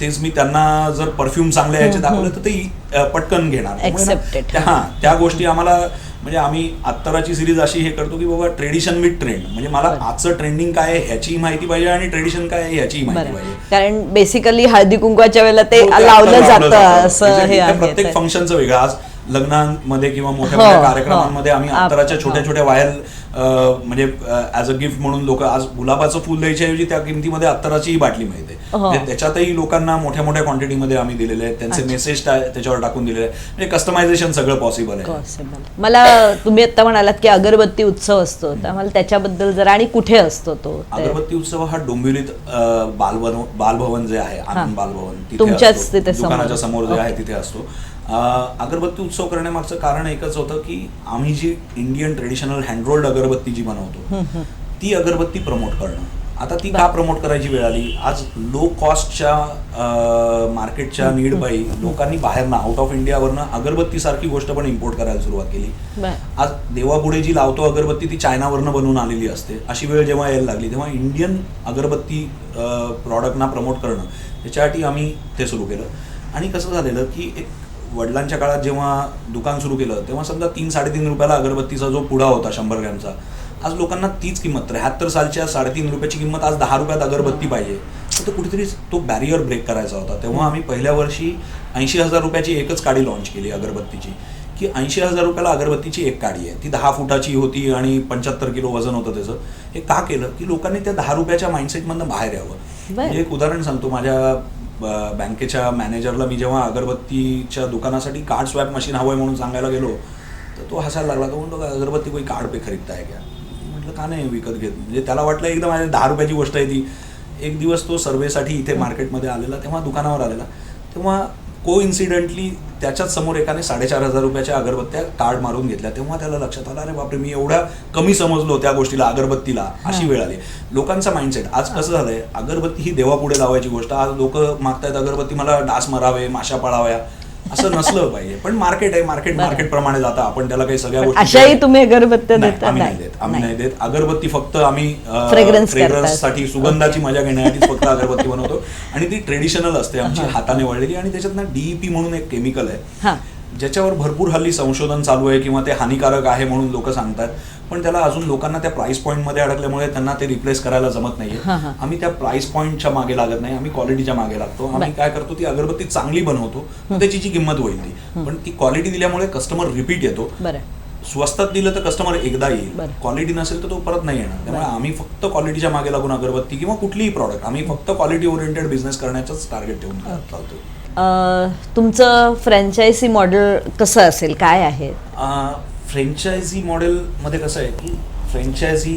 तेच मी त्यांना जर परफ्यूम चांगले याचे दाखवले तर ते पटकन घेणार. त्या गोष्टी आम्हाला, म्हणजे आम्ही अत्तराची सिरीज अशी हे करतो की बाबा ट्रेडिशन विथ ट्रेंड. म्हणजे मला आजचं ट्रेंडिंग काय आहे ह्याची माहिती पाहिजे आणि ट्रेडिशन काय आहे ह्याची माहिती पाहिजे. कारण बेसिकली हळदी कुंकवाच्या वेळेला ते लावलं जातं असं हे आहे. प्रत्येक फंक्शनचं वेगळं. आज लग्नांमध्ये किंवा मोठ्या हो, मोठ्या हो. कार्यक्रमांमध्ये आम्ही अत्तराच्या हो. छोट्या छोट्या वायर म्हणजे ॲज अ गिफ्ट म्हणून लोक आज गुलाबाचं फुल द्यायच्या ऐवजी त्या किमतीमध्ये अत्तराचीही बाटली मिळते. हो. म्हणजे त्याच्यातही लोकांना मोठ्या मोठ्या क्वांटिटीमध्ये आम्ही दिलेले आहेत, त्यांचे मेसेज त्याच्यावर टाकून दिलेले आहे, म्हणजे कस्टमायझेशन सगळं पॉसिबल आहे. पॉसिबल. मला तुम्ही आता म्हणालात की अगरबत्ती उत्सव असतो, तर मला त्याच्याबद्दल जरा, आणि कुठे असतो तो ते? अगरबत्ती उत्सव हा डोंबिवलीत बालभवन जे आहे, आनंद बालभवन, तुमच्याच असतो. तिथे समोर. दुकानाच्या समोर जे आहे ओके. तिथे असतो. अगरबत्ती उत्सव करण्यामागचं कारण एकच होतं की आम्ही जी इंडियन ट्रेडिशनल हँडरोल्ड अगरबत्ती जी बनवतो ती अगरबत्ती प्रमोट करणं. आता ती का प्रमोट करायची वेळ आली? आज लो कॉस्टच्या मार्केटच्या नीड बाई लोकांनी बाहेरनं आउट ऑफ इंडियावरनं अगरबत्ती सारखी गोष्ट पण इम्पोर्ट करायला सुरुवात केली. बरं. आज देवापुढे जी लावतो अगरबत्ती ती चायनावरनं बनवून आलेली असते. अशी वेळ जेव्हा यायला लागली तेव्हा इंडियन अगरबत्ती प्रॉडक्टना प्रमोट करणं त्याच्यासाठी आम्ही ते सुरू केलं. आणि कसं झालेलं की एक वडिलांच्या काळात जेव्हा दुकान सुरू केलं तेव्हा समजा 3-3.5 रुपयाला अगरबत्तीचा जो पुडा होता 100 ग्रॅमचा, आज लोकांना तीच किंमत, 73 सालच्या 3.5 रुपयाची किंमत आज 10 रुपयात अगरबत्ती पाहिजे. तर कुठेतरी तो बॅरियर ब्रेक करायचा होता. तेव्हा आम्ही पहिल्या वर्षी 80,000 रुपयाची एकच काडी लॉन्च केली अगरबत्तीची, की 80,000 रुपयाला अगरबत्तीची एक काडी आहे, ती 10 फुटाची होती आणि 75 किलो वजन होतं त्याचं. हे का केलं की लोकांनी त्या 10 रुपयाच्या माइंडसेटमधनं बाहेर यावं. म्हणजे एक उदाहरण सांगतो, माझ्या बँकेच्या मॅनेजरला मी जेव्हा अगरबत्तीच्या दुकानासाठी कार्ड स्वॅप मशीन हवंय म्हणून सांगायला गेलो तर तो हसायला लागला. तो म्हणतो अगरबत्ती कोई कार्ड पे खरीदता है क्या? म्हटलं का नाही विकत घेत. म्हणजे त्याला वाटलं एकदम 10 रुपयाची गोष्ट आहे ती. एक दिवस तो सर्वेसाठी इथे मार्केटमध्ये आलेला, तेव्हा दुकानावर आलेला, तेव्हा को इन्सिडेंटली त्याच्याच समोर एकाने 4,500 रुपयाच्या अगरबत्त्या कार्ड मारून घेतल्या. तेव्हा त्याला लक्षात आलं, अरे बापरे, मी एवढ्या कमी समजलो त्या गोष्टीला, अगरबत्तीला. अशी वेळ आली. लोकांचा माइंडसेट आज कसं झालंय, अगरबत्ती ही देवापुढे लावायची गोष्ट. आज लोक मागतायत अगरबत्ती मला डास मारावे, माशा पळाव्या, असं नसलं पाहिजे. पण मार्केट आहे, मार्केट प्रमाणे जातं. आपण त्याला काही सगळ्या गोष्टी अशाही तुम्ही अगरबत्त्या नाही, देता? आम्ही नाही देत. अगरबत्ती फक्त आम्ही Fragrance फ्रेग्रन्स साठी, सुगंधाची मजा घेण्यासाठी फक्त अगरबत्ती बनवतो. आणि ती ट्रेडिशनल असते, आमची हाताने वळलेली. आणि त्याच्यात DEP म्हणून एक केमिकल आहे ज्याच्यावर भरपूर हल्ली संशोधन चालू आहे, किंवा ते हानिकारक आहे म्हणून लोक सांगतात. पण त्याला अजून लोकांना त्या प्राइस पॉईंटमध्ये अडकल्यामुळे त्यांना ते रिप्लेस करायला जमत नाहीये. आम्ही त्या प्राइस पॉईंटच्या मागे लागत नाही, आम्ही क्वालिटीच्या मागे लागतो. आम्ही काय करतो, ती अगरबत्ती चांगली बनवतो, त्याची जी किंमत होईल ती. पण ती क्वालिटी दिल्यामुळे कस्टमर रिपीट येतो. स्वस्तात दिलं तर कस्टमर एकदा येईल, क्वालिटी नसेल तर तो परत नाही येणार. त्यामुळे आम्ही फक्त क्वालिटीच्या मागे लागून अगरबत्ती किंवा कुठलीही प्रॉडक्ट आम्ही फक्त क्वालिटी ओरिएंटेड बिझनेस करण्याचंच टार्गेट ठेवून चालतो. तुमचं फ्रँचायझी मॉडेल कसं असेल, काय आहे? फ्रँचायझी मॉडेलमध्ये कसं आहे की फ्रँचायझी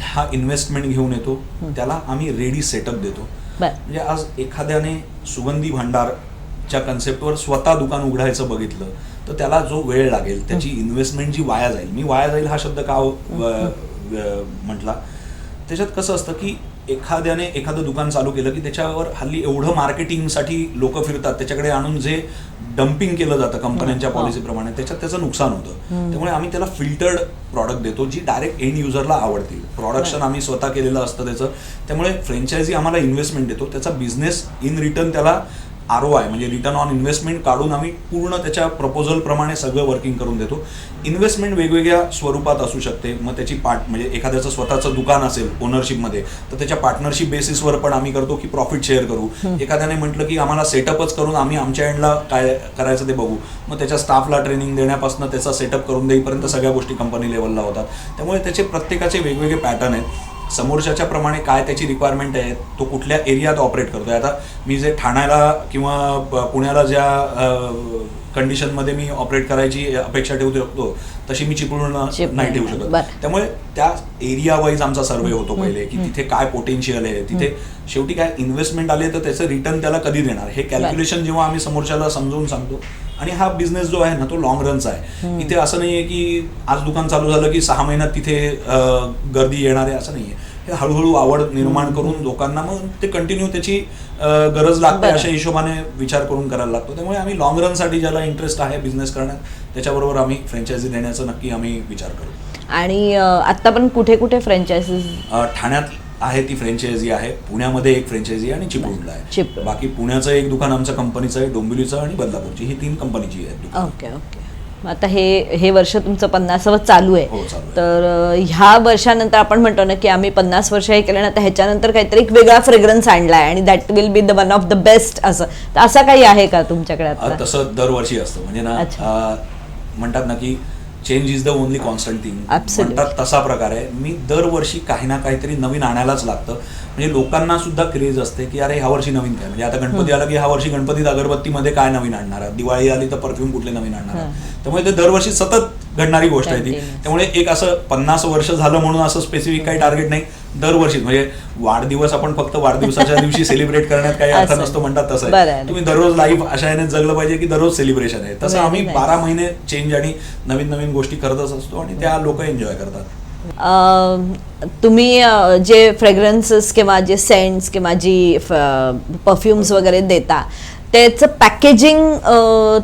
हा इन्व्हेस्टमेंट घेऊन येतो, त्याला आम्ही रेडी सेटअप देतो. म्हणजे आज एखाद्याने सुगंधी भांडारच्या कन्सेप्टवर स्वतः दुकान उघडायचं बघितलं तर त्याला जो वेळ लागेल, त्याची इन्व्हेस्टमेंट जी वाया जाईल, मी वाया जाईल हा शब्द का म्हटला, त्याच्यात कसं असतं की एखाद्याने एखादं दुकान चालू केलं की त्याच्यावर हल्ली एवढं मार्केटिंगसाठी लोक फिरतात, त्याच्याकडे आणून जे डम्पिंग केलं जातं कंपन्यांच्या पॉलिसीप्रमाणे, त्याच्यात त्याचं नुकसान होतं. त्यामुळे आम्ही त्याला फिल्टर्ड प्रॉडक्ट देतो जी डायरेक्ट एंड युजरला आवडतील. प्रोडक्शन आम्ही स्वतः केलेलं असतं त्याचं. त्यामुळे फ्रँचायझी आम्हाला इन्व्हेस्टमेंट देतो, त्याचा बिझनेस इन रिटर्न त्याला ROI म्हणजे रिटर्न ऑन इन्व्हेस्टमेंट काढून आम्ही पूर्ण त्याच्या प्रपोजलप्रमाणे सगळं वर्किंग करून देतो. इन्व्हेस्टमेंट वेगवेगळ्या स्वरूपात असू शकते. मग त्याची म्हणजे एखाद्याचं स्वतःचं दुकान असेल ओनरशिपमध्ये तर त्याच्या पार्टनरशिप बेसिसवर पण आम्ही करतो की प्रॉफिट शेअर करू. एखाद्याने म्हटलं की आम्हाला सेटअपच करून आम्ही आमच्या एंडला काय करायचं ते बघू, मग त्याच्या स्टाफला ट्रेनिंग देण्यापासून त्याचा सेटअप करून देईपर्यंत सगळ्या गोष्टी कंपनी लेवलला होतात. त्यामुळे त्याचे प्रत्येकाचे वेगवेगळे पॅटर्न आहेत. समोरच्याच्या प्रमाणे काय त्याची रिक्वायरमेंट आहे, तो कुठल्या एरियात ऑपरेट करतोय. आता मी जे ठाण्याला किंवा पुण्याला ज्या कंडिशनमध्ये मी ऑपरेट करायची अपेक्षा ठेवू शकतो तशी मी चिपळूणला नाही ठेवू शकत. त्यामुळे त्या एरिया वाईज आमचा सर्वे होतो पहिले की तिथे काय पोटेन्शियल आहे, तिथे शेवटी काय इन्व्हेस्टमेंट आले तर त्याचं रिटर्न त्याला कधी देणार, हे कॅल्क्युलेशन जेव्हा आम्ही समोरच्याला समजून सांगतो. आणि हा बिझनेस जो आहे ना तो लॉंग रनचा आहे. इथे असं नाहीये की आज दुकान चालू झालं की 6 महिन्यात तिथे गर्दी येणार आहे, असं नाहीये. हे हळूहळू आवड निर्माण करून लोकांना मग ते कंटिन्यू त्याची गरज लागते अशा हिशोबाने विचार करून करायला लागतो. त्यामुळे आम्ही लॉंग रनसाठी ज्याला इंटरेस्ट आहे बिझनेस करण्यात त्याच्याबरोबर आम्ही फ्रँचायझी देण्याचा नक्की आम्ही विचार करू. आणि आता पण कुठे कुठे फ्रँचायझीज? ठाण्यात आहे ती फ्रँचायझी आहे, पुण्यामध्ये एक फ्रँचायझी आणि चिपळूणला आहे. बाकी पुण्याचं एक दुकान आमचं कंपनीचं आहे, डोंबिवलीचं आणि बदलापूरची, ही 3 कंपनीची आहेत. ओके. आता हे वर्ष तुमचं 50वं चालू आहे. हो, चालू आहे. तर ह्या वर्षानंतर आपण म्हणतो ना की आम्ही 50 वर्ष हे केलं ना, तर ह्याच्यानंतर काहीतरी एक वेगळा फ्रेग्रन्स आणलाय आणि that will be the one of the best, असं काही आहे का तुमच्याकडे आता? तसं दरवर्षी असतं. म्हणजे ना म्हणतात ना की change is the only constant thing Absolutely. म्हणतात तसा प्रकार आहे. मी दरवर्षी काही ना काहीतरी नवीन आणायलाच लागतं. म्हणजे लोकांना सुद्धा क्रेज असते की अरे ह्या वर्षी नवीन काय, म्हणजे आता गणपती आला की ह्या वर्षी गणपतीत अगरबत्तीमध्ये काय नवीन आणणार आहे, दिवाळी आली तर परफ्यूम कुठले नवीन आणणार आहे. त्यामुळे ते दरवर्षी सतत घडणारी गोष्ट आहे ती. Continuous. त्यामुळे एक असं 50 वर्ष झालं म्हणून असं स्पेसिफिक काही टार्गेट नाही. दरवर्षी म्हणजे वाढदिवस आपण फक्त वाढदिवसाच्या दिवशी सेलिब्रेट करण्यात काही अर्थ असं. नसतो म्हणतात तसं बरं आहे. आहे. तुम्ही दररोज लाईफ अशा याने जगलं पाहिजे की दररोज सेलिब्रेशन आहे. तसं Very आम्ही nice. 12 महिने चेंज आणि नवीन नवीन गोष्टी करतच असतो आणि त्या लोक एन्जॉय करतात. तुम्ही जे फ्रेग्रन्सेस किंवा जे सेंट्स किंवा जी परफ्युम्स वगैरे देता त्याचं पॅकेजिंग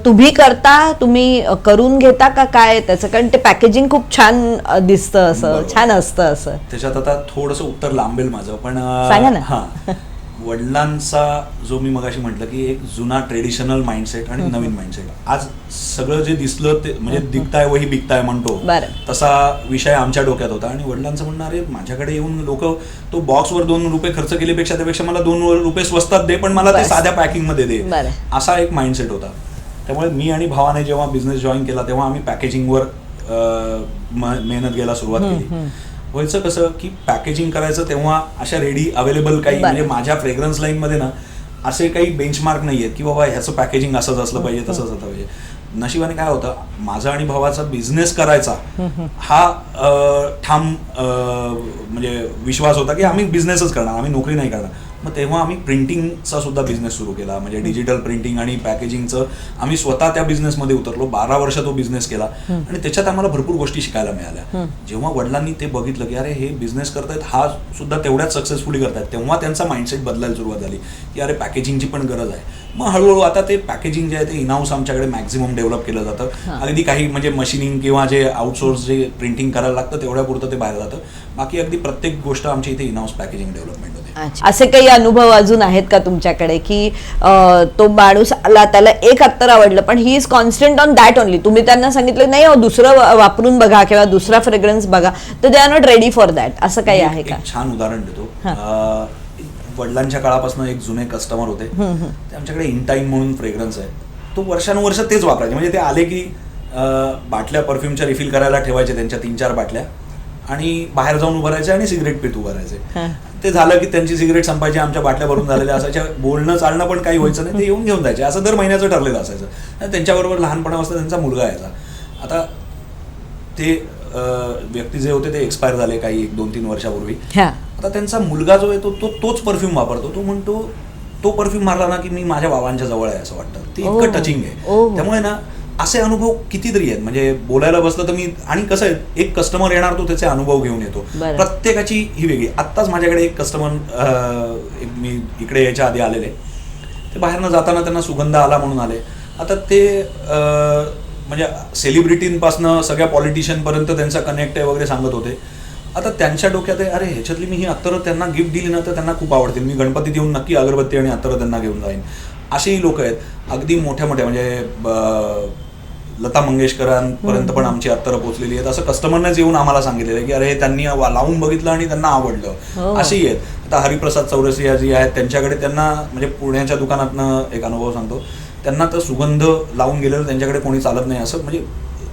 तुम्ही करता, तुम्ही करून घेता का काय त्याचं? कारण ते पॅकेजिंग खूप छान दिसतं, असं बरोबर. छान असतं असं. त्याच्यात आता थोडंसं उत्तर लांबेल माझं, पण सांगा ना. हा वडिलांचा जो मी मगाशी म्हटलं की एक जुना ट्रेडिशनल माइंडसेट आणि नवीन माइंडसेट, आज सगळं जे दिसलं ते म्हणजे दिखताय वही बिकताय म्हणतो बरं. तसा विषय आमच्या डोक्यात होता. आणि वडिलांचं म्हणणं अरे माझ्याकडे येऊन लोक तो बॉक्सवर 2 रुपये खर्च केल्यापेक्षा त्यापेक्षा मला 2 रुपये स्वस्तात दे, पण मला ते बस. साध्या पॅकिंगमध्ये दे, बरं. असा एक माइंडसेट होता. त्यामुळे मी आणि भावाने जेव्हा बिझनेस जॉईन केला तेव्हा आम्ही पॅकेजिंगवर मेहनत घ्यायला सुरुवात केली. व्हायचं कसं की पॅकेजिंग करायचं तेव्हा अशा रेडी अवेलेबल काही बरं. म्हणजे माझ्या फ्रेग्रन्स लाईनमध्ये ना असे काही बेंचमार्क नाही आहेत की बाबा ह्याचं पॅकेजिंग असंच असलं पाहिजे तसंच असलं पाहिजे. नशिबाने काय होतं, माझा आणि भावाचा बिझनेस करायचा हा ठाम म्हणजे विश्वास होता की आम्ही बिझनेसच करणार, आम्ही नोकरी नाही करणार. मग तेव्हा आम्ही प्रिंटिंगचा सुद्धा बिझनेस सुरू केला. म्हणजे डिजिटल प्रिंटिंग आणि पॅकेजिंगचं आम्ही स्वतः त्या बिझनेसमध्ये उतरलो. 12 वर्ष तो बिझनेस केला आणि त्याच्यात आम्हाला भरपूर गोष्टी शिकायला मिळाल्या. जेव्हा वडिलांनी ते बघितलं की अरे हे बिझनेस करतायत, हा सुद्धा तेवढ्याच सक्सेसफुली करतायत, तेव्हा त्यांचा माइंडसेट बदलायला सुरुवात झाली की अरे पॅकेजिंगची पण गरज आहे. मग हळूहळू आता ते पॅकेजिंग जे आहे ते इनहाऊस आमच्याकडे मॅक्झिमम डेव्हलप केलं जातं. अगदी काही म्हणजे मशिनिंग किंवा जे आउटसोर्स जे प्रिंटिंग करायला लागतं तेवढ्यापुरतं ते बाहेर जातं. बाकी अगदी प्रत्येक गोष्ट आमच्या इथे इनहाऊस पॅकेजिंग डेव्हलपमेंट होते. अच्छा. असे काही अनुभव अजून आहेत का तुमच्याकडे की तो माणूस आला, त्याला एक अत्तर आवडलं पण he is constant on that only, तुम्ही त्यांना सांगितलं नाही हो दुसरं वापरून बघा किंवा दुसरा फ्रेग्रन्स बघा, तर they are not ready for that, असं काही आहे का? एक छान उदाहरण देतो. वडिलांच्या काळापासून एक जुने कस्टमर होते, ते आमच्याकडे इनटाईम म्हणून फ्रेग्रन्स आहे, तो वर्षानुवर्ष तेच वापरायचे. म्हणजे ते आले की बाटल्या परफ्यूमच्या रिफिल करायला ठेवायचे त्यांच्या 3-4 बाटल्या आणि बाहेर जाऊन उभं राहायचे आणि सिगरेट पित उभं राहायचे. ते झालं की त्यांची सिगरेट संपायची, आमच्या बाटल्या भरून झालेल्या असायच्या, बोलणं चालणं पण काही व्हायचं नाही, ते येऊन घेऊन जायचे. असं दर महिन्याचं ठरलेलं असायचं. आणि त्यांच्याबरोबर लहानपणापासून त्यांचा मुलगा यायचा. आता ते व्यक्ती जे होते ते एक्सपायर झाले काही 1-2-3 वर्षापूर्वी. आता त्यांचा मुलगा जो आहे तो तोच परफ्यूम वापरतो. तो म्हणतो तो परफ्यूम मारला ना की मी माझ्या बाबांच्या जवळ आहे असं वाटतं. ते इतकं टचिंग आहे. त्यामुळे ना असे अनुभव कितीतरी आहेत. म्हणजे बोलायला बसलं तर मी, आणि कसं आहे एक कस्टमर येणार तो त्याचे अनुभव घेऊन येतो, प्रत्येकाची ही वेगळी. आत्ताच माझ्याकडे एक कस्टमर मी इकडे यायच्या आधी आलेले, ते बाहेरनं जाताना त्यांना सुगंध आला म्हणून आले. आता ते म्हणजे सेलिब्रिटींपासनं सगळ्या पॉलिटिशियनपर्यंत त्यांचा कनेक्ट आहे वगैरे सांगत होते. आता त्यांच्या डोक्यात आहे अरे ह्याच्यातली मी ही अत्तरं त्यांना गिफ्ट दिली ना तर त्यांना खूप आवडतील, मी गणपतीत येऊन नक्की अगरबत्ती आणि अत्तरं त्यांना घेऊन जाईन. असेही लोक आहेत. अगदी मोठ्या मोठ्या म्हणजे लता मंगेशकरांपर्यंत पण आमची अत्तरं पोचलेली आहेत. असं कस्टमरनेच येऊन आम्हाला सांगितलेलं आहे की अरे त्यांनी लावून बघितलं आणि त्यांना आवडलं. असेही आहेत. आता हरिप्रसाद चौरसिया जी आहेत त्यांच्याकडे, त्यांना म्हणजे पुण्याच्या दुकानातनं एक अनुभव सांगतो, त्यांना तर सुगंध लावून गेलेलं त्यांच्याकडे कोणी चालत नाही असं म्हणजे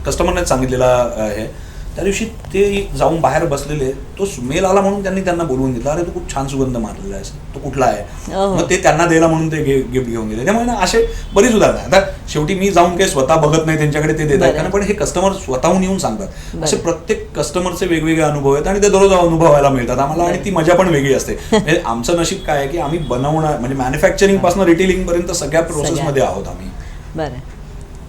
कस्टमरनेच सांगितलेलं आहे. त्या दिवशी ते जाऊन बाहेर बसलेले, तो स्मेल आला म्हणून त्यांनी त्यांना बोलवून घेतला, अरे तू खूप छान सुगंध मारलेला आहेस, तो कुठला आहे, मग ते त्यांना द्यायला म्हणून ते गिफ्ट घेऊन गेले. त्यामुळे ना असे बरीच उदाहरणं. आता शेवटी मी जाऊन काही स्वतः बघत नाही त्यांच्याकडे, ते देतात कारण पण हे कस्टमर स्वतःहून येऊन सांगतात. असे प्रत्येक कस्टमरचे वेगवेगळे अनुभव आहेत आणि ते दररोज अनुभवायला मिळतात आम्हाला आणि ती मजा पण वेगळी असते. म्हणजे आमचं नशीब काय आहे की आम्ही बनवणं म्हणजे मॅन्युफॅक्चरिंग पासून रिटेलिंग पर्यंत सगळ्या प्रोसेसमध्ये आहोत आम्ही. बरं.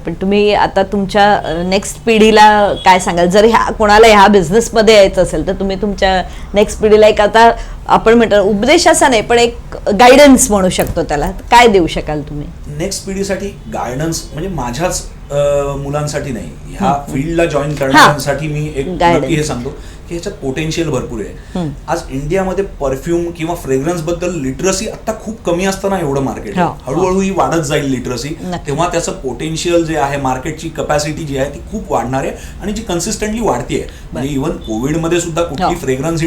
पण तुम्ही आता तुमच्या नेक्स्ट पिढीला काय सांगाल, जर कोणाला ह्या बिझनेसमध्ये यायचं असेल तर तुम्ही तुमच्या नेक्स्ट पिढीला एक, आता आपण म्हणतो उपदेश असा नाही पण एक गायडन्स म्हणू शकतो त्याला, काय देऊ शकाल तुम्ही? नेक्स्ट पिढीसाठी गायडन्स म्हणजे माझ्याच मुलांसाठी नाही, ह्या फील्डला जॉईन करण्यासाठी मी एक नक्की हे सांगतो की ह्याच्यात पोटेन्शियल भरपूर आहे. आज इंडियामध्ये परफ्यूम किंवा फ्रेग्रन्स बद्दल लिटरसी आता खूप कमी असताना एवढं मार्केट आहे. हळूहळू ही वाढत जाईल लिटरसी, तेव्हा त्याचं पोटेन्शियल जे आहे, मार्केटची कपॅसिटी जी आहे ती खूप वाढणार आहे आणि जी कन्सिस्टंटली वाढतीये. म्हणजे इव्हन कोविडमध्ये सुद्धा कुठली फ्रेग्रन्स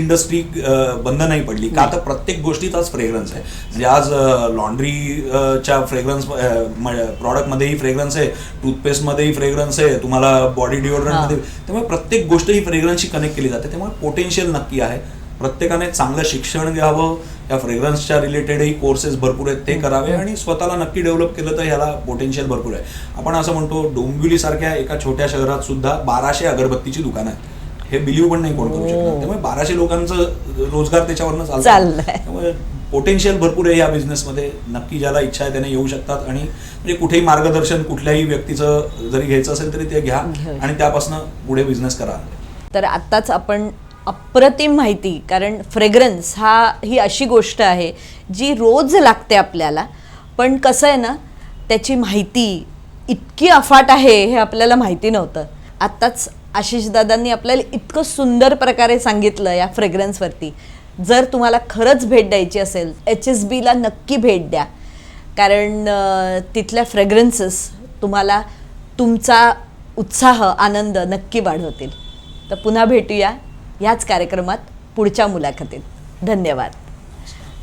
बंद नाही पडली का, तर प्रत्येक गोष्टीत आज फ्रेग्रन्स आहे. म्हणजे आज लॉन्ड्रीच्या फ्रेग्रन्स प्रॉडक्टमध्येही फ्रेग्रन्स आहे, टूथपेस्ट टूथपेस्टमध्येही फ्रेग्रन्स आहे, तुम्हाला बॉडी डिओड्रंटमध्ये, त्यामुळे प्रत्येक गोष्ट ही फ्रेग्रन्सशी कनेक्ट केली जाते. त्यामुळे पोटेन्शियल नक्की आहे. प्रत्येकाने चांगलं शिक्षण घ्यावं, या फ्रेग्रन्सच्या रिलेटेडही कोर्सेस भरपूर आहेत ते करावे आणि स्वतःला नक्की डेव्हलप केलं तर ह्याला पोटेन्शियल भरपूर आहे. आपण असं म्हणतो डोंबिवली सारख्या एका छोट्या शहरात सुद्धा 1200 अगरबत्तीची दुकानं आहेत. हे बिलीव्ह पण नाही कोण करू शकणार. त्यामुळे 1200 लोकांचं रोजगार त्याच्यावरनं चाललंय. त्यामुळे पोटेन्शियल भरपूर आहे या बिझनेसमध्ये. नक्की ज्याला इच्छा आहे त्याने येऊ शकतात आणि म्हणजे कुठेही मार्गदर्शन कुठल्याही व्यक्तीचं जरी घ्यायचं असेल तरी ते घ्या आणि त्यापासून पुढे बिझनेस करा. तर आत्ताच आपण अप्रतिम माहिती, कारण फ्रेग्रन्स ही अशी गोष्ट आहे जी रोज लागते आपल्याला, पण कसं आहे ना, त्याची माहिती इतकी अफाट आहे हे आपल्याला माहिती नव्हतं. आत्ताच आशिष दादांनी आपल्याला इतकं सुंदर प्रकारे सांगितलं या फ्रेग्रन्सवरती. जर तुम्हाला खरंच भेट द्यायची असेल HSBला नक्की भेट द्या, कारण तिथल्या फ्रेग्रन्सेस तुम्हाला तुमचा उत्साह आनंद नक्की वाढवतील. तर पुन्हा भेटूया ह्याच कार्यक्रमात पुढच्या मुलाखतीत. धन्यवाद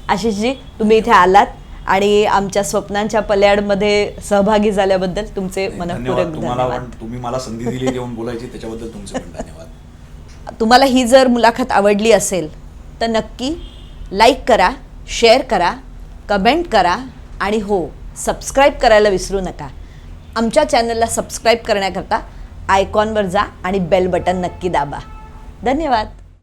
आशिषजी, तुम्ही इथे आलात आणि आमच्या स्वप्नांच्या पल्याडमध्ये सहभागी झाल्याबद्दल तुमचे मनःपूर्वक धन्यवाद. तुम्ही मला संधी दिली येऊन बोलायची त्याच्याबद्दल तुमचे पण धन्यवाद. तुम्हाला ही जर मुलाखत आवडली असेल तर नक्की लाईक करा, शेअर करा, कमेंट करा आणि हो, सबस्क्राईब करायला विसरू नका. आमच्या चॅनलला सबस्क्राईब करण्याकरता आयकॉनवर जा आणि बेल बटन नक्की दाबा. धन्यवाद.